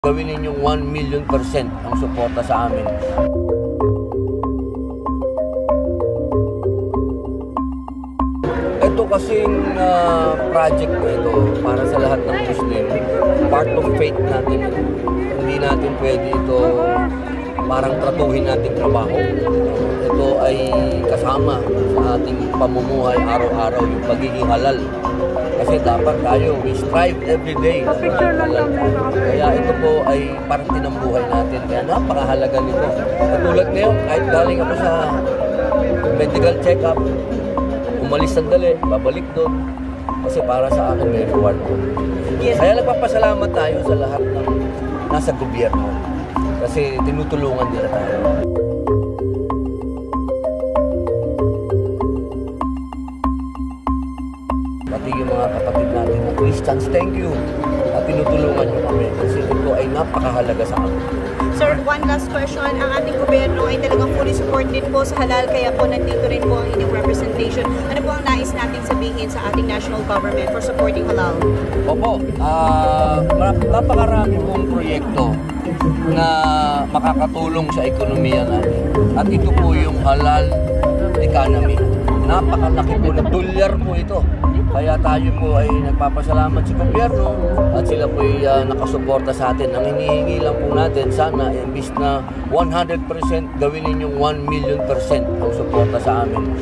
Gawin ninyong 1,000,000% ang suporta sa amin. Ito kasing project na ito para sa lahat ng Muslim, part of faith natin. Hindi natin pwede ito parang tratuhin nating trabaho. Ito ay kasama sa ating pamumuhay araw-araw, yung pagiging halal. Kasi dapat tayo, we strive every day. Kaya ito po ay parte ng buhay natin. Kaya napakahalaga nito. Katulad ngayon, kahit galing ako sa medical check-up, umalis sandali, babalik doon. Kasi para sa akin may reward po. Kaya nagpapasalamat tayo sa lahat ng nasa gobyerno. Kasi tinutulungan nila tayo. Pati yung mga kapatid natin na Christians, thank you. At tinutulungan nyo kami kasi ito ay napakahalaga sa amin. Sir, one last question. Ang ating gobyerno ay talagang fully support din po sa halal, kaya po nandito rin po ang inyong representation. Ano po ang nais natin sabihin sa ating national government for supporting halal? Opo, napakarami pong proyekto na makakatulong sa ekonomiya natin. At ito po yung halal economy. Napakalaki po na dolyar po ito. Kaya tayo po ay nagpapasalamat sa gobyerno at sila po ay nakasuporta sa atin. Ang hinihingi lang po natin, sana imbis na 100% gawin ninyong 1,000,000% ang suporta sa amin.